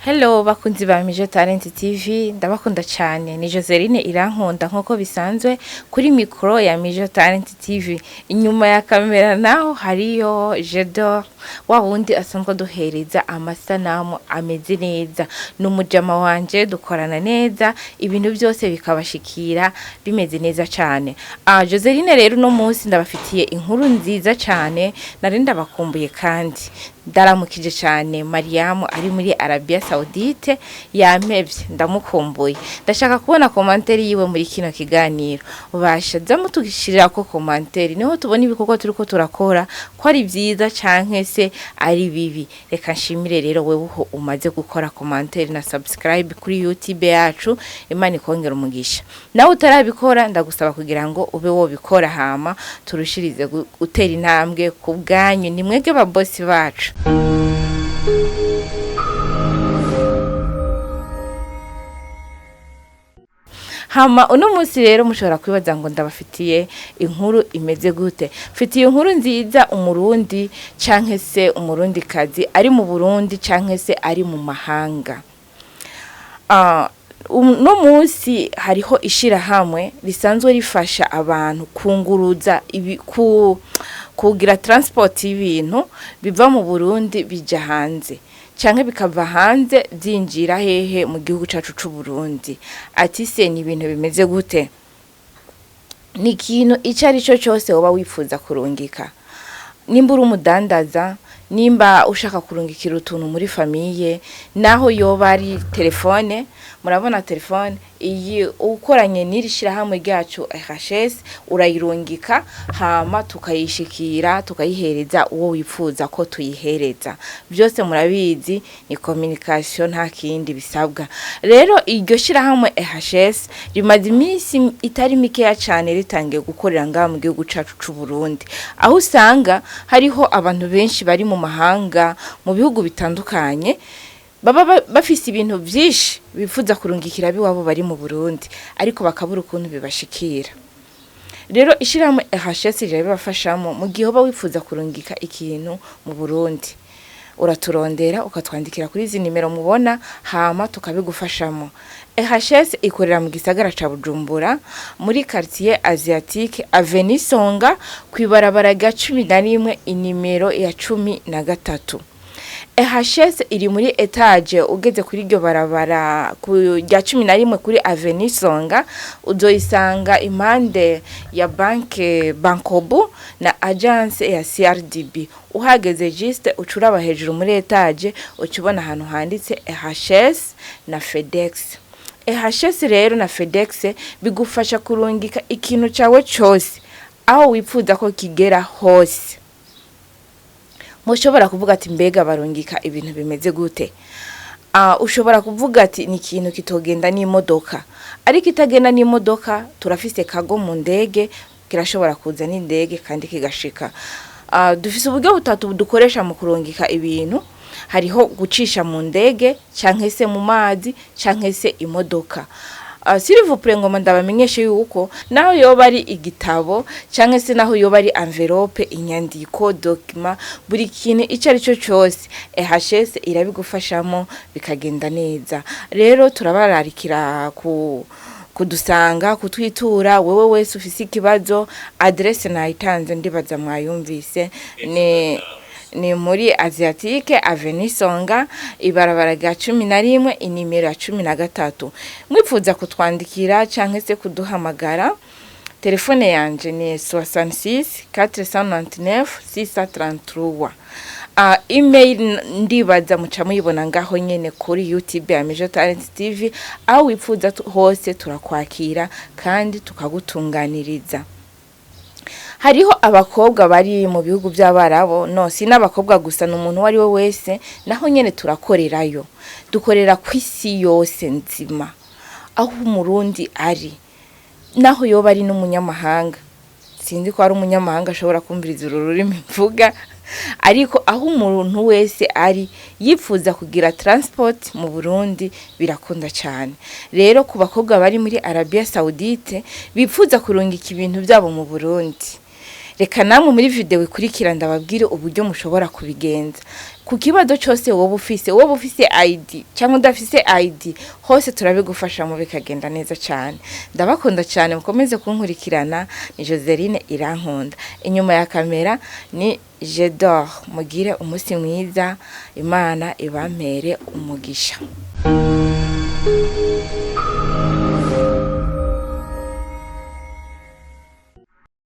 Hello bakunzi ba Mijo Talent TV ndabakunda cyane ni Joseline Irankunda nkuko bisanzwe kuri micro ya Mijo Talent TV inyuma ya kamera naho hariyo Jedor wa wundi asanzwe duhereza amasanamu ameze neza n'umujama wanje dukorana neza ibintu byose bikabashikira bimeze neza cyane. Joseline rero no munsi ndabafitiye inkuru nziza cyane narinda bakumbuye kandi ndaramukije cyane Mariam ari muri Arabia Saudite yampevye ndamukumbuye ndashaka kubona commentaire yiwe muri kino kiganiro ubasha zamutugishirira ko commentaire niho tubona ibikorwa turiko turakora ko ari byiza canke se ari bibi reka nshimire rero wewe umaze gukora commentaire na subscribe kuri YouTube yacu Imana ikongera umugisha nawe utarabikora ndagusaba kugira ngo ube wo bikora hama turushirize gutera intambwe ku bwanyu ni mwege ba boss bacu. Hama uno munsi rero mushobora kwibaza ngo ndabafitiye inkuru imeze gute. Fitiye inkuru nziza umurundi canke se umurundi kazi ari mu Burundi canke se ari mu mahanga. No munsi hariho ishira hamwe risanzwe rifasha abantu kunguruza kugira transport y'ibintu biva mu Burundi bija hanze canke bikava hanze byinjira hehe mu gihugu cacu c'u Burundi. Ati se ni ibintu bimeze gute? Ni kintu icari cyo cyose woba wifuza kurungika. Nimba uri umudandaza, nimba ushaka kurungikira utuntu muri famiye, naho yoba ari telefone, murabona telefone iyi ukoranye n'irishira hamwe ryacu RHS urayirungika hama tukayishikira tukayihereza uwo wifuza ko tuyihereza. Byose murabizi ni communication nta kindi bisabwa. Rero iryo shira hamwe RHS rimaze iminsi itari mikeya cyane ritangiye gukorera ngaha mu gihugu cacu c'u Burundi. Aho usanga hariho abantu benshi bari mu mahanga mu bihugu bitandukanye baba bafise ibintu byinshi bifuza kurungikira biwabo bari mu Burundi ariko bakabura ukuntu bibashikira. Rero ishiramo RHS rije bibafashamo mu gihe hoba wifuza kurungika ikintu mu Burundi uraturondera ukatwandikira kuri izi nimero mubona hama tukabigufashamo. RHS ikorera mu gisagara ca Bujumbura muri quartier Asiatique Avenue Songa kwibarabara ga 11 inimero ya 13. RHS iri muri etage ugeze kuri iryo barabara ya 11 kuri Avenue Songa uzoisanga impande ya banke Bankobu na agence ya CRDB. Uhageze juste ucuraba hejuru muri etage ukibona ahantu handitse RHS na FedEx. RHS rero na FedEx bigufasha kurungika ikintu cyawe cyose aho wifuza ko kigera hose. Mushobora kuvuga ati mbega barungika ibintu bimeze gute? Ushobora kuvuga ati ni ikintu kitogenda n'imodoka ariko itagenda n'imodoka turafise kago mu ndege kirashobora kuza n'indege kandi kigashika. Dufise uburyo butatu dukoresha mu kurungika ibintu, hariho gucisha mu ndege canke se mu mazi canke se imodoka. S'il vous plaît ngoma ndabamenyeshe yuko naho yoba ari igitabo canke se naho yoba ari envelope inyandiko document buri kintu icari cyo cyose RHS irabigufashamo bikagenda neza. Rero turabararikira kudusanga kutwitura wewe wese ufise ikibazo. Adresse nayitanze ndibaza mwayumvise ni muri Asiatique Avenue Songa ibarabara ga 11 inimero ya 13. Mwifuza kutwandikira canke se kuduhamagara telefone yanje ni 66 499 633. Email ndibaza muca muyibona ngaho nyene kuri YouTube ya Mijo Talent TV. Aho wifuza hose turakwakira kandi tukagutunganiriza. Hariho abakobwa bari mu bihugu by'abarabo no si n'abakobwa gusa n'umuntu wari we wese naho nyene turakorerayo. Dukorera kwisi yose nzima aho umurundi ari naho yoba ari n'umunyamahanga. Sinzi ko ari umunyamahanga ashobora kumviriza ururimi mvuga ariko aho umuntu wese ari yifuza kugira transport mu Burundi birakunda cyane. Rero ku bakobwa bari muri Arabia Saudite bifuza kurungika ibintu byabo mu Burundi, reka namwe muri video ikurikira ndababwire uburyo mushobora kubigenza. ku kibazo cyose wowe ufise ID cyangwa udafise ID hose turabigufasha mu bikagenda neza cyane. Ndabakunda cyane, mukomeze kunkurikirana. Ni Joseline Irankunda, inyuma ya kamera ni Jedor. Mugire umunsi mwiza, Imana ibampere umugisha.